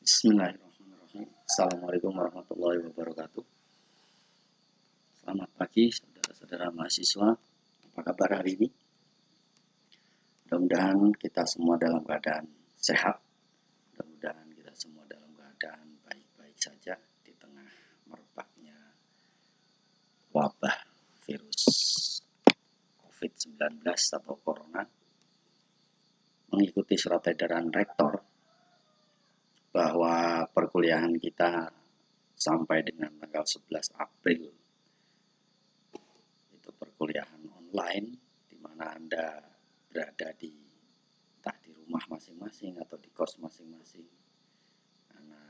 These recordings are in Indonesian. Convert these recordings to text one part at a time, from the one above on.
Bismillahirrahmanirrahim. Assalamualaikum warahmatullahi wabarakatuh. Selamat pagi saudara-saudara mahasiswa. Apa kabar hari ini? Mudah-mudahan kita semua dalam keadaan sehat. Mudah-mudahan kita semua dalam keadaan baik-baik saja di tengah merebaknya wabah virus COVID-19 atau Corona. Mengikuti surat edaran rektor bahwa perkuliahan kita sampai dengan tanggal 11 April itu perkuliahan online, di mana Anda berada entah di rumah masing-masing atau di kos masing-masing, karena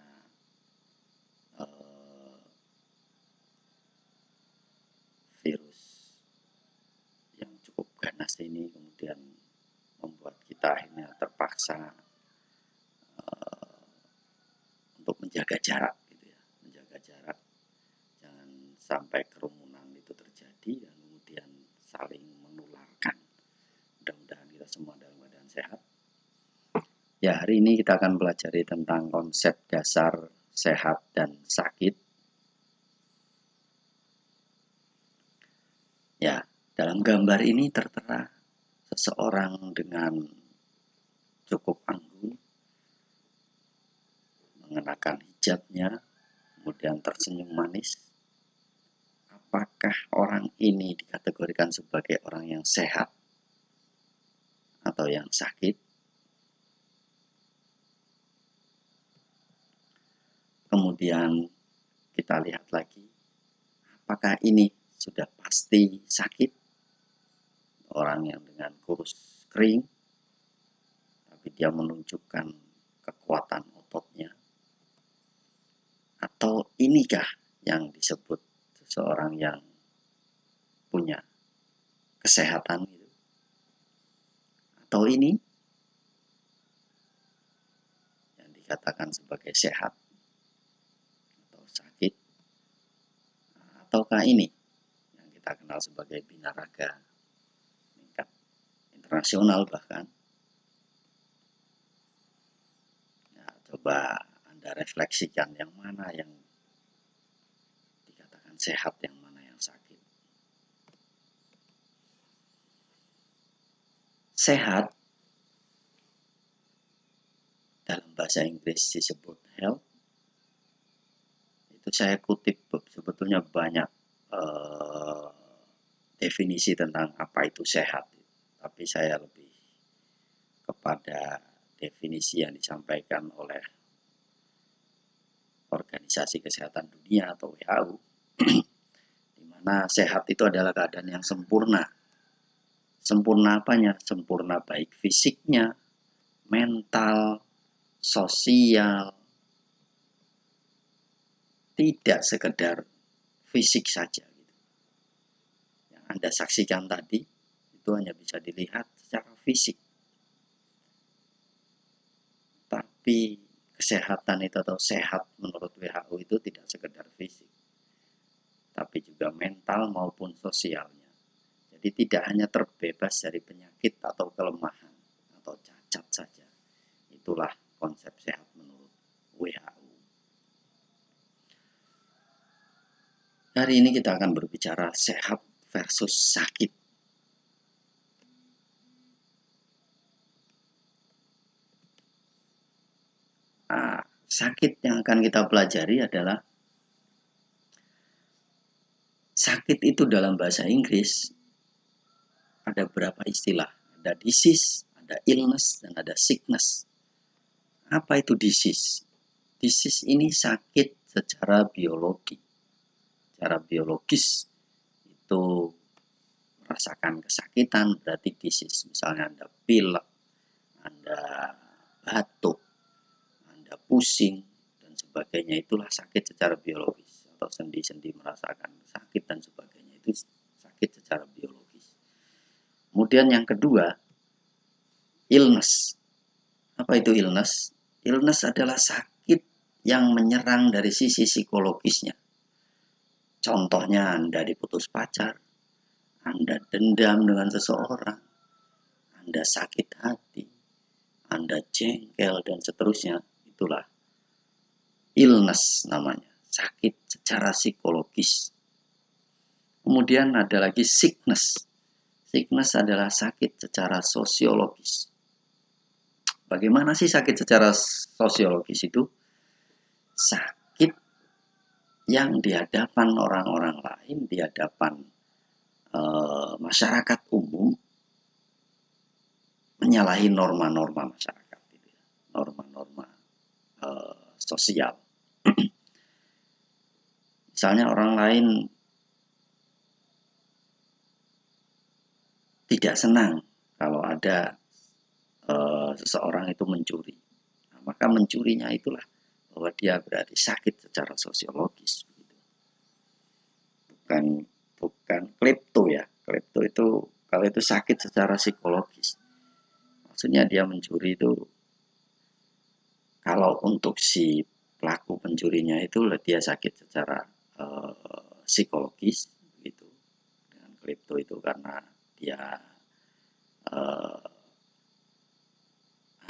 virus yang cukup ganas ini kemudian membuat kita akhirnya terpaksa untuk menjaga jarak, menjaga jarak, jangan sampai kerumunan itu terjadi dan kemudian saling menularkan. Mudah-mudahan kita semua dalam keadaan sehat. Ya, hari ini kita akan pelajari tentang konsep dasar sehat dan sakit. Ya, dalam gambar ini tertera seseorang dengan cukup anggun, mengenakan hijabnya, kemudian tersenyum manis. Apakah orang ini dikategorikan sebagai orang yang sehat atau yang sakit? Kemudian kita lihat lagi, apakah ini sudah pasti sakit? Orang yang dengan kurus kering, tapi dia menunjukkan kekuatan ototnya. Atau inikah yang disebut seseorang yang punya kesehatan gitu? Atau ini yang dikatakan sebagai sehat atau sakit? Ataukah ini yang kita kenal sebagai binaraga tingkat internasional bahkan? Ya, coba Anda refleksikan yang mana yang dikatakan sehat, yang mana yang sakit. Sehat dalam bahasa Inggris disebut health. Itu saya kutip, sebetulnya banyak definisi tentang apa itu sehat, tapi saya lebih kepada definisi yang disampaikan oleh Organisasi Kesehatan Dunia atau WHO, di mana sehat itu adalah keadaan yang sempurna. Sempurna apanya? Sempurna baik fisiknya, mental, sosial, tidak sekedar fisik saja. Yang Anda saksikan tadi itu hanya bisa dilihat secara fisik. Tapi kesehatan itu atau sehat menurut WHO itu tidak sekedar fisik, tapi juga mental maupun sosialnya. Jadi tidak hanya terbebas dari penyakit atau kelemahan atau cacat saja. Itulah konsep sehat menurut WHO. Hari ini kita akan berbicara sehat versus sakit. Nah, sakit yang akan kita pelajari adalah sakit itu dalam bahasa Inggris ada berapa istilah. Ada disease, ada illness, dan ada sickness. Apa itu disease? Disease ini sakit secara biologi. Secara biologis itu merasakan kesakitan, berarti disease. Misalnya Anda pilek, Anda batuk, Anda pusing, dan sebagainya, itulah sakit secara biologis. Atau sendi-sendi merasakan sakit dan sebagainya, itu sakit secara biologis. Kemudian yang kedua, illness. Apa itu illness? Illness adalah sakit yang menyerang dari sisi psikologisnya. Contohnya Anda diputus pacar, Anda dendam dengan seseorang, Anda sakit hati, Anda jengkel, dan seterusnya. Itulah illness namanya, sakit secara psikologis. Kemudian ada lagi sickness. Sickness adalah sakit secara sosiologis. Bagaimana sih sakit secara sosiologis itu? Sakit yang di hadapan orang-orang lain, di hadapan masyarakat umum, menyalahi norma-norma masyarakat, norma-norma sosial. Misalnya orang lain tidak senang kalau ada seseorang itu mencuri. Nah, maka mencurinya itulah bahwa dia berarti sakit secara sosiologis. Bukan klepto ya. Klepto itu kalau itu sakit secara psikologis. Maksudnya dia mencuri itu, kalau untuk si pelaku pencurinya itu dia sakit secara psikologis gitu. Dengan klepto itu karena dia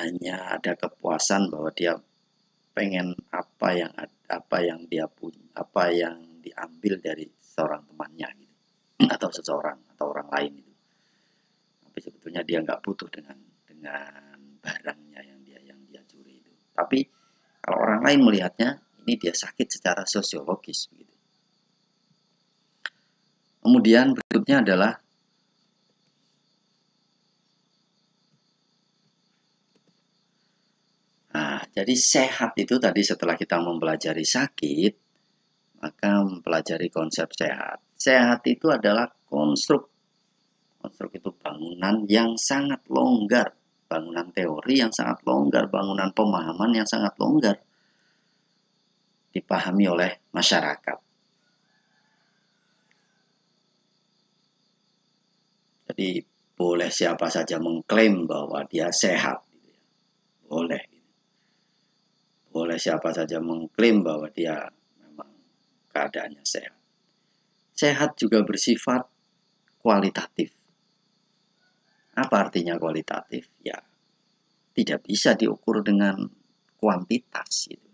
hanya ada kepuasan bahwa dia pengen apa yang dia punya, apa yang diambil dari seorang temannya gitu, atau seseorang atau orang lain itu. Tapi sebetulnya dia nggak butuh dengan barangnya yang dia curi itu. Tapi kalau orang lain melihatnya, ini dia sakit secara sosiologis gitu. Kemudian berikutnya adalah jadi sehat itu tadi setelah kita mempelajari sakit, maka mempelajari konsep sehat. Sehat itu adalah konstruk itu bangunan yang sangat longgar, bangunan teori yang sangat longgar, bangunan pemahaman yang sangat longgar dipahami oleh masyarakat. Jadi boleh siapa saja mengklaim bahwa dia sehat, boleh. Boleh siapa saja mengklaim bahwa dia memang keadaannya sehat. Sehat juga bersifat kualitatif. Apa artinya kualitatif? Ya, tidak bisa diukur dengan kuantitas. Gitu.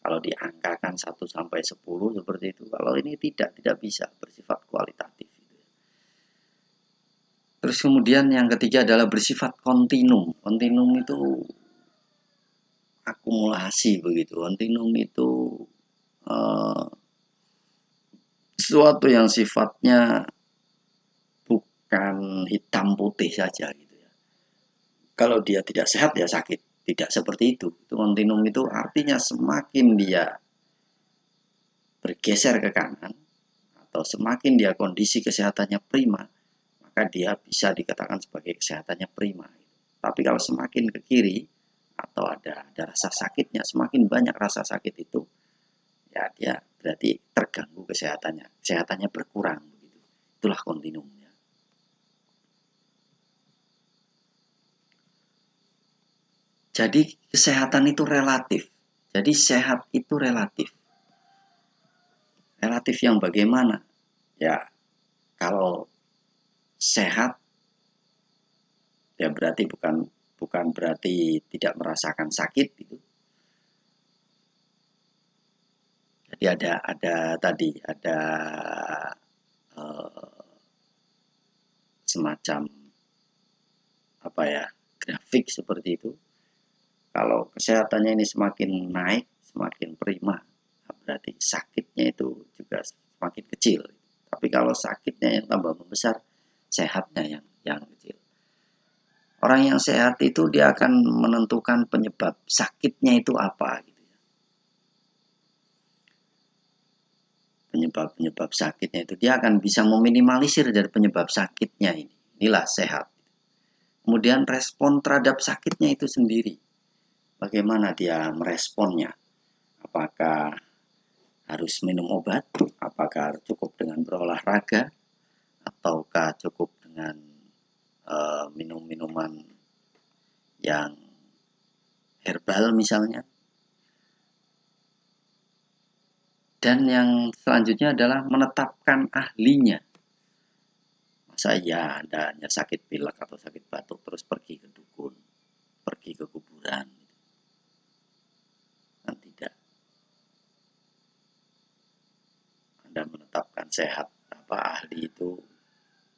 Kalau diangkakan 1 sampai 10 seperti itu. Kalau ini tidak bisa, bersifat kualitatif. Gitu. Terus kemudian yang ketiga adalah bersifat kontinum. Kontinum itu akumulasi begitu. Kontinum itu sesuatu yang sifatnya bukan hitam putih saja gitu ya. Kalau dia tidak sehat ya sakit. Tidak seperti itu. Kontinum itu artinya semakin dia bergeser ke kanan atau semakin dia kondisi kesehatannya prima, maka dia bisa dikatakan sebagai kesehatannya prima. Tapi kalau semakin ke kiri atau ada rasa sakitnya, semakin banyak rasa sakit itu, ya dia berarti terganggu kesehatannya berkurang. Begitu. Itulah kontinumnya. Jadi kesehatan itu relatif. Jadi sehat itu relatif. Relatif yang bagaimana? Ya, kalau sehat ya berarti bukan berarti tidak merasakan sakit gitu. Jadi ada semacam apa ya, grafik seperti itu. Kalau kesehatannya ini semakin naik, semakin prima, berarti sakitnya itu juga semakin kecil. Tapi kalau sakitnya yang tambah membesar, sehatnya yang kecil. Orang yang sehat itu dia akan menentukan penyebab sakitnya itu apa. Gitu. Penyebab sakitnya itu dia akan bisa meminimalisir dari penyebab sakitnya ini. Inilah sehat. Kemudian respon terhadap sakitnya itu sendiri. Bagaimana dia meresponnya? Apakah harus minum obat? Apakah cukup dengan berolahraga? Ataukah cukup dengan minum minuman yang herbal misalnya? Dan yang selanjutnya adalah menetapkan ahlinya. Masa iya Anda hanya sakit pilek atau sakit batuk terus pergi ke dukun, pergi ke kuburan? Kan tidak. Anda menetapkan sehat, ahli itu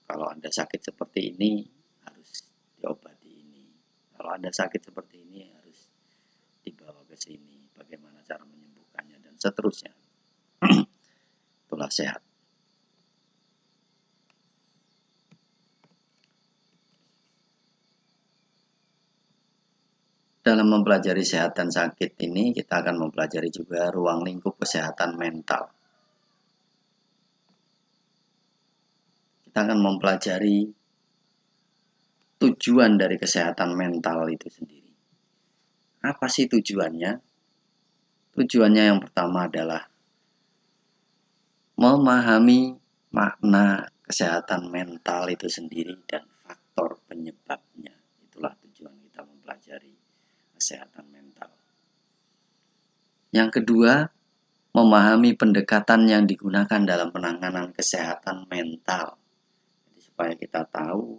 kalau Anda sakit seperti ini harus diobati ini. Kalau Anda sakit seperti ini harus dibawa ke sini. Bagaimana cara menyembuhkannya dan seterusnya. Itulah sehat. Dalam mempelajari sehat dan sakit ini, kita akan mempelajari juga ruang lingkup kesehatan mental. Kita akan mempelajari tujuan dari kesehatan mental itu sendiri. Apa sih tujuannya? Tujuannya yang pertama adalah memahami makna kesehatan mental itu sendiri dan faktor penyebabnya. Itulah tujuan kita mempelajari kesehatan mental. Yang kedua, memahami pendekatan yang digunakan dalam penanganan kesehatan mental. Jadi supaya kita tahu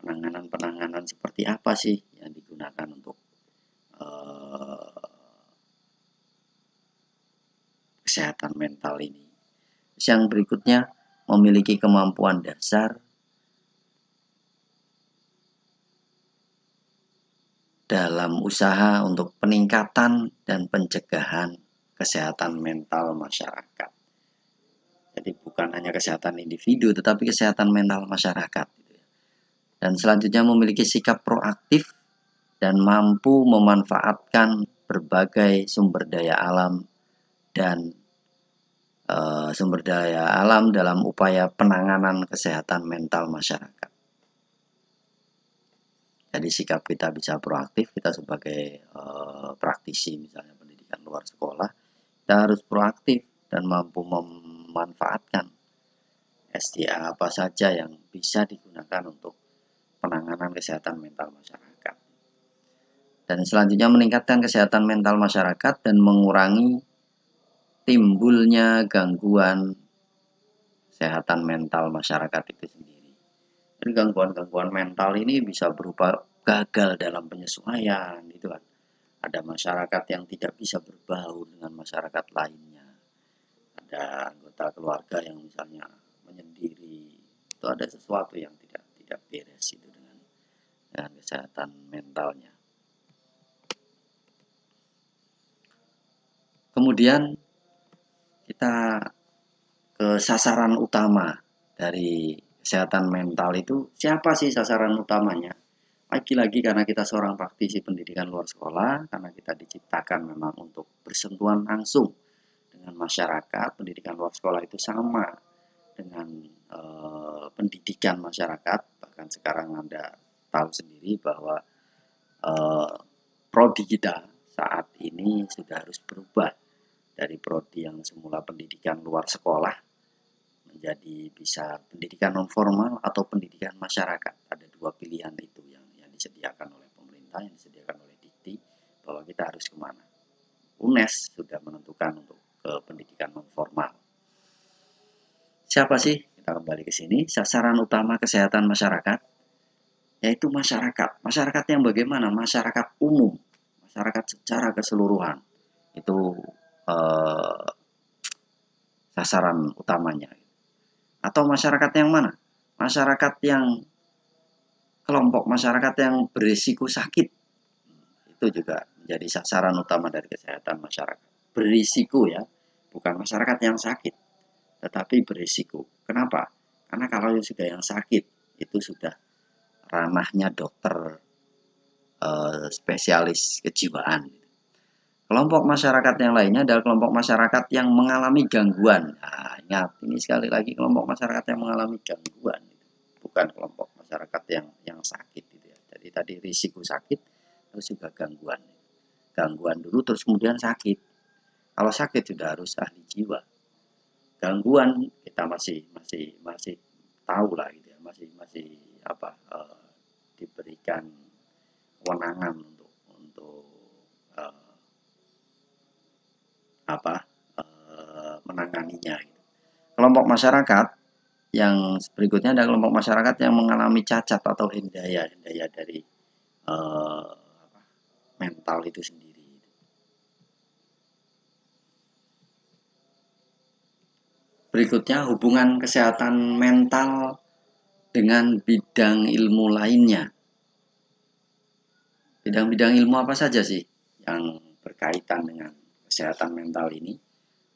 penanganan seperti apa sih yang digunakan untuk kesehatan mental ini. Yang berikutnya, memiliki kemampuan dasar dalam usaha untuk peningkatan dan pencegahan kesehatan mental masyarakat. Jadi bukan hanya kesehatan individu, tetapi kesehatan mental masyarakat. Dan selanjutnya memiliki sikap proaktif dan mampu memanfaatkan berbagai sumber daya alam dan sumber daya alam dalam upaya penanganan kesehatan mental masyarakat. Jadi sikap kita bisa proaktif, kita sebagai praktisi misalnya pendidikan luar sekolah, kita harus proaktif dan mampu memanfaatkan SDA apa saja yang bisa digunakan untuk penanganan kesehatan mental masyarakat. Dan selanjutnya meningkatkan kesehatan mental masyarakat dan mengurangi timbulnya gangguan kesehatan mental masyarakat itu sendiri. Jadi gangguan-gangguan mental ini bisa berupa gagal dalam penyesuaian, gitu kan. Ada masyarakat yang tidak bisa berbaur dengan masyarakat lainnya. Ada anggota keluarga yang misalnya menyendiri. Itu ada sesuatu yang tidak beres itu dengan kesehatan mentalnya. Kemudian kita ke sasaran utama dari kesehatan mental itu, siapa sih sasaran utamanya? Lagi-lagi karena kita seorang praktisi pendidikan luar sekolah, karena kita diciptakan memang untuk bersentuhan langsung dengan masyarakat. Pendidikan luar sekolah itu sama dengan pendidikan masyarakat. Bahkan sekarang Anda tahu sendiri bahwa prodi kita saat ini sudah harus berubah dari prodi yang semula pendidikan luar sekolah menjadi bisa pendidikan non formal atau pendidikan masyarakat. Ada dua pilihan itu yang disediakan oleh pemerintah, yang disediakan oleh Dikti, bahwa kita harus kemana. UNES sudah menentukan untuk ke pendidikan non formal. Siapa sih? Kita kembali ke sini. Sasaran utama kesehatan masyarakat yaitu masyarakat. Masyarakat yang bagaimana? Masyarakat umum, masyarakat secara keseluruhan. Itu sasaran utamanya. Atau masyarakat yang mana? Masyarakat yang kelompok masyarakat yang berisiko sakit. Itu juga menjadi sasaran utama dari kesehatan masyarakat. Berisiko ya, bukan masyarakat yang sakit, tetapi berisiko. Kenapa? Karena kalau yang sudah yang sakit, itu sudah ranahnya dokter spesialis kejiwaan. Kelompok masyarakat yang lainnya adalah kelompok masyarakat yang mengalami gangguan. Nah, ingat, ini sekali lagi kelompok masyarakat yang mengalami gangguan, bukan kelompok masyarakat yang sakit. Gitu ya. Jadi tadi risiko sakit, terus juga gangguan. Gangguan dulu, terus kemudian sakit. Kalau sakit sudah harus ahli jiwa. Gangguan kita masih tahu lah, gitu ya, masih diberikan kewenangan untuk menanganinya. Kelompok masyarakat yang berikutnya ada kelompok masyarakat yang mengalami cacat atau hendaya dari mental itu sendiri. berikutnya hubungan kesehatan mental dengan bidang ilmu lainnya. Bidang-bidang ilmu apa saja sih yang berkaitan dengan kesehatan mental ini?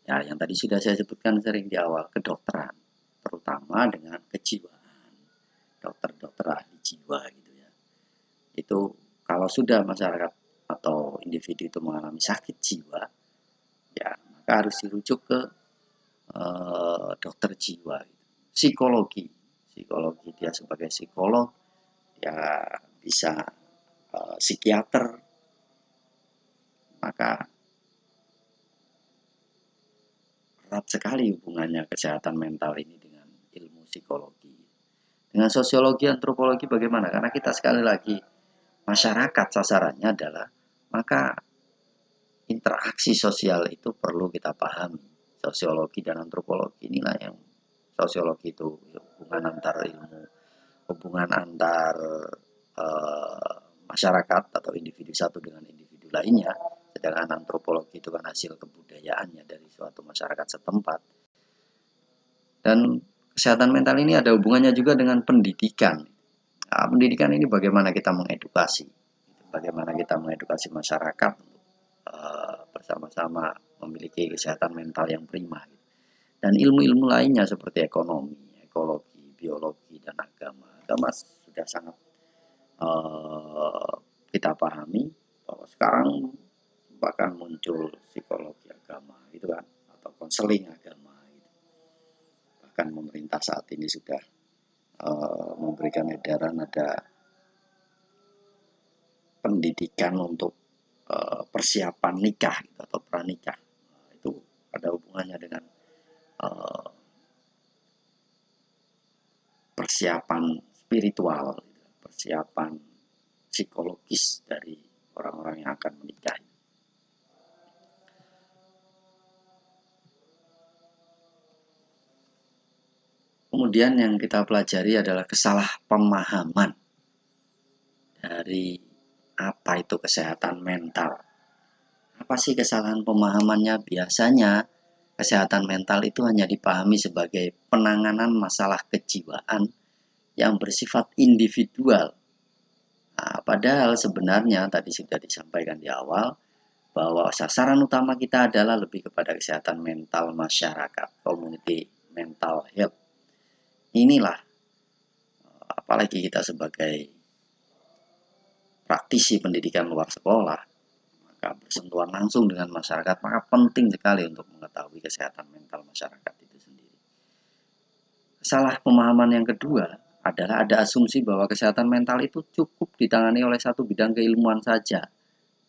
Ya, yang tadi sudah saya sebutkan sering di awal, kedokteran, terutama dengan kejiwaan, dokter-dokter ahli jiwa gitu ya. Itu kalau sudah masyarakat atau individu itu mengalami sakit jiwa, ya maka harus dirujuk ke dokter jiwa. Psikologi dia sebagai psikolog, ya bisa psikiater, maka erat sekali hubungannya kesehatan mental ini dengan ilmu psikologi. Dengan sosiologi, antropologi bagaimana? Karena kita sekali lagi masyarakat sasarannya adalah, maka interaksi sosial itu perlu kita pahami. Sosiologi dan antropologi inilah yang sosiologi itu hubungan antar ilmu, hubungan antar masyarakat atau individu satu dengan individu lainnya. Sedangkan antropologi itu kan hasil kebudayaannya dari suatu masyarakat setempat. Dan kesehatan mental ini ada hubungannya juga dengan pendidikan. Nah, pendidikan ini bagaimana kita mengedukasi, bagaimana kita mengedukasi masyarakat bersama-sama memiliki kesehatan mental yang prima. Dan ilmu-ilmu lainnya seperti ekonomi, ekologi, biologi, dan agama. Agama sudah sangat kita pahami bahwa sekarang bahkan muncul psikologi agama gitu kan, atau konseling agama gitu. Bahkan pemerintah saat ini sudah memberikan edaran ada pendidikan untuk persiapan nikah gitu, atau pranikah. Itu ada hubungannya dengan persiapan spiritual, persiapan psikologis dari orang-orang yang akan menikah. Kemudian yang kita pelajari adalah kesalahpemahaman dari apa itu kesehatan mental. Apa sih kesalahan pemahamannya? Biasanya kesehatan mental itu hanya dipahami sebagai penanganan masalah kejiwaan yang bersifat individual. Nah, padahal sebenarnya tadi sudah disampaikan di awal bahwa sasaran utama kita adalah lebih kepada kesehatan mental masyarakat, community mental health. Inilah, apalagi kita sebagai praktisi pendidikan luar sekolah, maka bersentuhan langsung dengan masyarakat, maka penting sekali untuk mengetahui kesehatan mental masyarakat itu sendiri. Salah pemahaman yang kedua adalah ada asumsi bahwa kesehatan mental itu cukup ditangani oleh satu bidang keilmuan saja.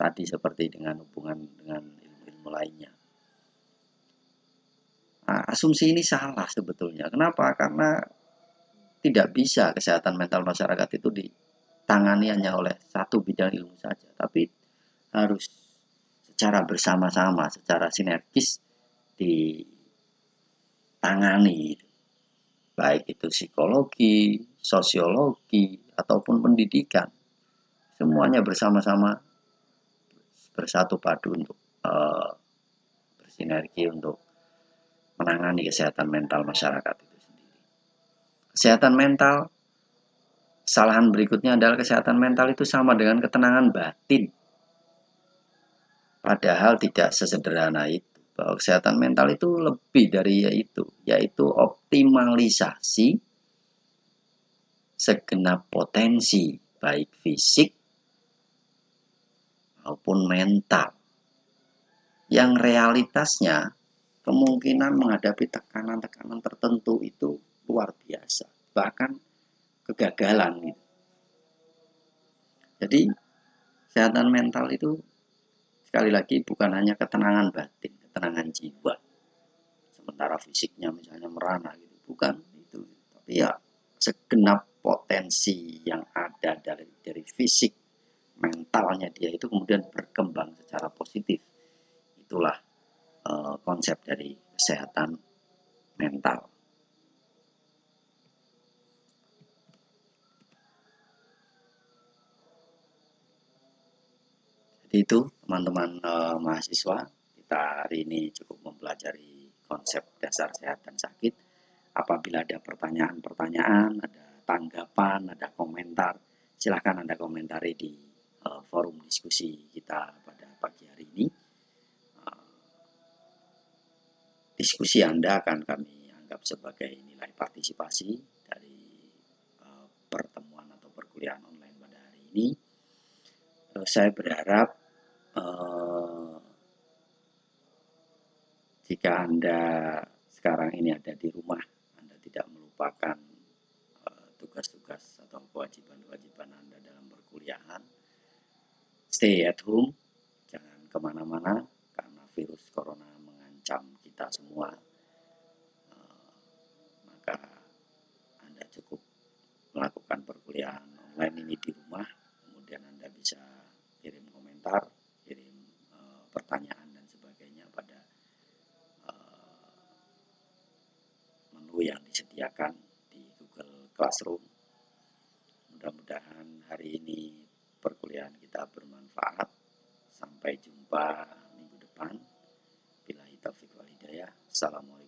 Tadi seperti dengan hubungan dengan ilmu-ilmu lainnya. Nah, asumsi ini salah sebetulnya. Kenapa? Karena tidak bisa kesehatan mental masyarakat itu ditangani hanya oleh satu bidang ilmu saja, tapi harus secara bersama-sama, secara sinergis ditangani, baik itu psikologi, sosiologi, ataupun pendidikan. Semuanya bersama-sama bersatu padu untuk bersinergi untuk menangani kesehatan mental masyarakat itu sendiri. Kesehatan mental, kesalahan berikutnya adalah kesehatan mental itu sama dengan ketenangan batin. Padahal tidak sesederhana itu. Bahwa kesehatan mental itu lebih dari yaitu optimalisasi segenap potensi, baik fisik maupun mental, yang realitasnya kemungkinan menghadapi tekanan-tekanan tertentu itu luar biasa, bahkan kegagalan gitu. Jadi kesehatan mental itu sekali lagi bukan hanya ketenangan batin, ketenangan jiwa. Sementara fisiknya misalnya merana gitu, bukan itu. Tapi ya segenap potensi yang ada dari fisik, mentalnya dia itu kemudian berkembang secara positif. Itulah konsep dari kesehatan mental. Jadi itu teman-teman mahasiswa, kita hari ini cukup mempelajari konsep dasar sehat dan sakit. Apabila ada pertanyaan-pertanyaan, ada tanggapan, ada komentar, silahkan Anda komentari di forum diskusi kita pada pagi hari ini. Diskusi Anda akan kami anggap sebagai nilai partisipasi dari pertemuan atau perkuliahan online pada hari ini. Saya berharap jika Anda sekarang ini ada di rumah, Anda tidak melupakan tugas-tugas atau kewajiban-kewajiban Anda dalam perkuliahan. Stay at home, jangan kemana-mana, karena virus corona mengancam kita semua. Maka Anda cukup melakukan perkuliahan online ini di rumah, kemudian Anda bisa kirim komentar, kirim pertanyaan dan sebagainya pada menu yang disediakan di Google Classroom. Mudah-mudahan hari ini perkuliahan kita bermanfaat. Sampai jumpa minggu depan. Billahi taufiq wal hidayah. Assalamualaikum.